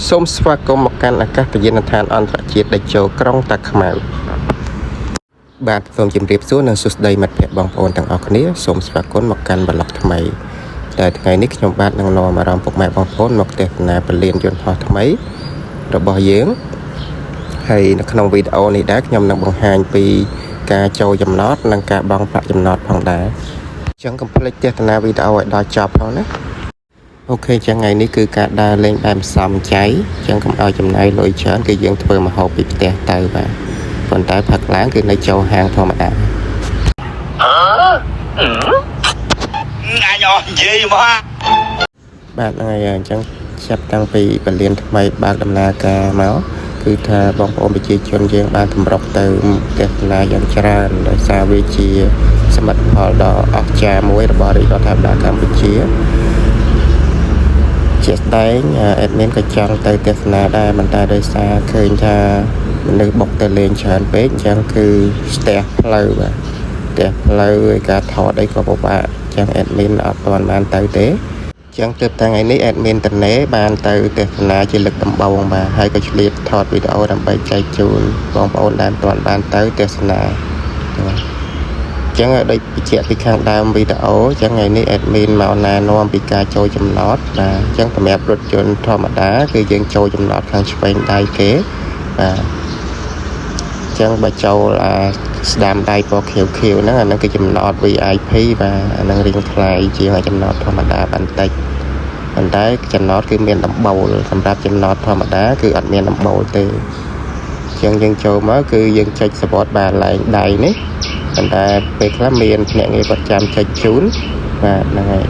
សូមស្វាគមន៍មកកាន់អាកាសយានដ្ឋានអន្តរជាតិដេជោក្រុងតាខ្មៅបាទសូមជម្រាបសួរនិងសួស្តីមិត្តភ័ក្តិបងប្អូនទាំងអស់គ្នាសូមស្វាគមន៍មកកាន់ប្លុកថ្មីតែថ្ងៃនេះខ្ញុំបាទនឹងនាំអារម្មណ៍ពុកម៉ែបងប្អូនមកទស្សនាពលានយន្តហោះថ្មីរបស់យើងហើយនៅក្នុងវីដេអូនេះដែរខ្ញុំនឹងបង្ហាញពីការចូលចំណតនិងការបង់ប្រាក់ចំណតផងដែរអញ្ចឹងកុំភ្លេចទស្សនាវីដេអូឲ្យដល់ចប់ផងណាអូខេចឹងថ្ងៃនេះគឺការដើរលេងបែបសំចៃចឹងកុំឲ្យចំណាយលុយច្រើនគឺយើងធ្វើម្ហូបពីផ្ទះទៅបាទប៉ុន្តែផឹកឡើងគឺនៅចូលហាងធម្មតាអញអត់និយាយមកបាទហ្នឹងហើយអញ្ចឹងចាប់តាំងពីពលានថ្មីបើកដំណើរការមកគឺថាបងប្អូនប្រជាជនយើងបានតម្រុកទៅទស្សនាយ៉ាងច្រើនដោយសារវាជាសមិទ្ធផលដ៏អស្ចារ្យមួយរបស់រាជរដ្ឋាភិបាលកម្ពុជាជាស្ដែងអេដមីនក៏ចង់ទៅទស្សនាដែរប៉ុន្តែដោយសារឃើញថាមនុស្សបុកទៅលេងច្រើនពេកអញ្ចឹងគឺស្ទះផ្លូវបាទស្ទះផ្លូវឯការថតអីក៏ពិបាកអញ្ចឹងអេដមីនអត់ទាន់បានទៅទេអញ្ចឹងទើបតែថ្ងៃនេះអេដមីនតនេបានទៅទស្សនាជាលើកដំបូងបាទហើយក៏ឆ្លៀតថតវីដេអូដើម្បីចែកជូនបងប្អូនដែលមិនទាន់បានទៅទស្សនាអញ្ចឹងដូចបញ្ជាក់ពីខាងដើមវីដេអូអញ្ចឹងថ្ងៃនេះ admin មកណែនាំពីការចូលចំណតបាទអញ្ចឹងសម្រាប់រថយន្តធម្មតាគឺយើងចូលចំណតខាងឆ្វេងដៃគេបាទអញ្ចឹងបើចូលស្ដាំដៃពណ៌ខៀវហ្នឹងអាហ្នឹងគឺចំណត VIP បាទអាហ្នឹងរៀងថ្លៃជាងចំណតធម្មតាបន្តិចប៉ុន្តែចំណតគឺមានដំបូលសម្រាប់ចំណតធម្មតាគឺអត់មានដំបូលទេអញ្ចឹងយើងចូលមកគឺយើងចុចសពតបាទឡើងដៃនេះប៉ុន្តែពេលខ្លះមានភ្នាក់ងារគាត់ចាំចុចជូនបាទហ្នឹងហើយ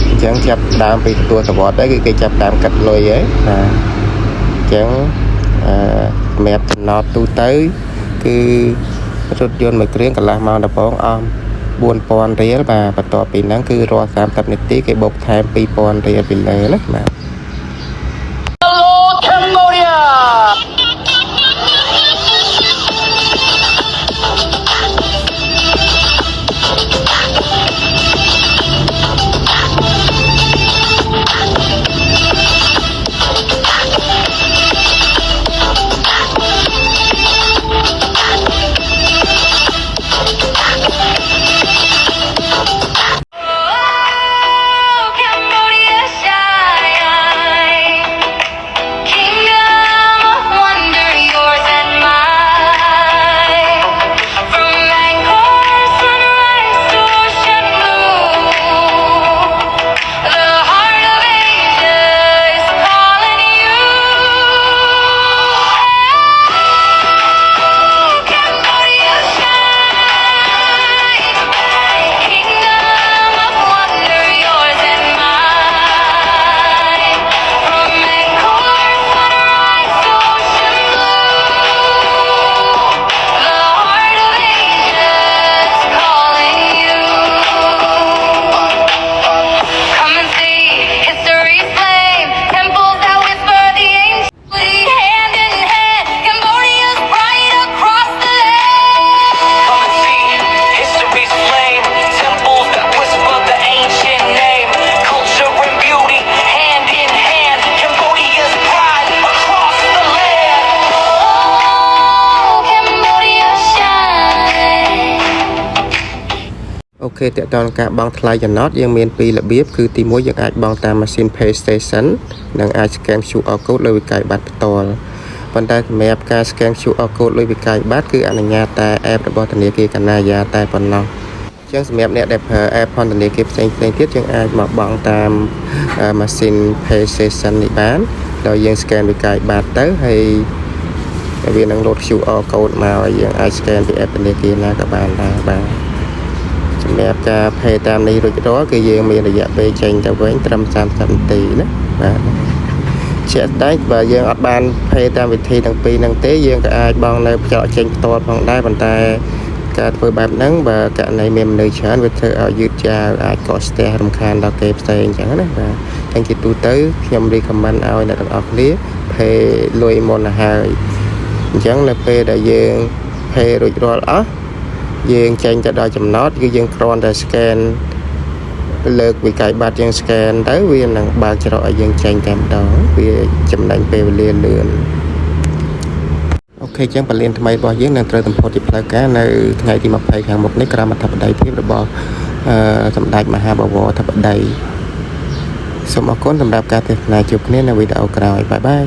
អញ្ចឹងចាប់ដើមពីទទួលសវត្តទៅគឺគេចាប់ដើមកាត់លុយហើយបាទអញ្ចឹងសម្រាប់ចំណតទូទៅគឺរថយន្តមួយគ្រឿងកន្លះម៉ោងដល់បងអស់ 4000 រៀលបាទបន្ទាប់ពីហ្នឹងគឺរាល់30នាទីគេបូកថែម 2000 រៀលពីលើណាបាទអូខេតើតើការបង់ថ្លៃចំណតយើងមានពីររបៀបគឺទី1យើងអាចបង់តាមម៉ាស៊ីន Pay Station និងអាច scan QR code លើវិក័យប័ណ្ណផ្ទាល់ប៉ុន្តែសម្រាប់ការ scan QR code លើវិក័យប័ណ្ណគឺអនុញ្ញាតតែ app របស់ធនាគារកណាយ៉ាតែប៉ុណ្ណោះអញ្ចឹងសម្រាប់អ្នកដែលប្រើ app ផងធនាគារផ្សេងទៀតយើងអាចមកបង់តាមម៉ាស៊ីន Pay Station នេះបានដោយយើង scan វិក័យប័ណ្ណទៅហើយវានឹង load QR code មកហើយយើងអាច scan ពី app ធនាគារណាក៏បានដែរបាទសម្រាប់ការ pay តាមនេះរួចរាល់គឺយើងមានរយៈពេលចេញទៅវិញត្រឹម30នាទីណាបាទជាក់ស្ដែងបើយើងអត់បាន pay តាមវិធីទាំងពីរហ្នឹងទេយើងក៏អាចបង់នៅចោលចេញផ្ទាល់ផងដែរប៉ុន្តែការធ្វើបែបហ្នឹងបើករណីមានមនុស្សច្រើនវាធ្វើឲ្យយឺតយ៉ាវអាចកកស្ទះរំខានដល់គេផ្សេងអញ្ចឹងណាបាទអញ្ចឹងជាទូទៅខ្ញុំ recommend ឲ្យអ្នកទាំងអស់គ្នា pay លុយមុនទៅហើយអញ្ចឹងនៅពេលដែលយើង pay រួចរាល់អស់យើងចេញទៅដល់ចំណតគឺយើងគ្រាន់តែ scan លើកវិក័យប័ត្រយើង scan ទៅវានឹងបើកច្រកឲ្យយើងចេញតែម្ដងវាចំណេញពេលវេលាលឿនអូខេចឹងពលានថ្មីរបស់យើងនឹងត្រូវសម្ពោធជាផ្លូវការនៅថ្ងៃទី20ខាងមុខនេះក្រោមអធិបតីភាពរបស់សម្ដេចមហាបវរអធិបតីសូមអរគុណសម្រាប់ការទស្សនាជួបគ្នានៅវីដេអូក្រោយបាយបាយ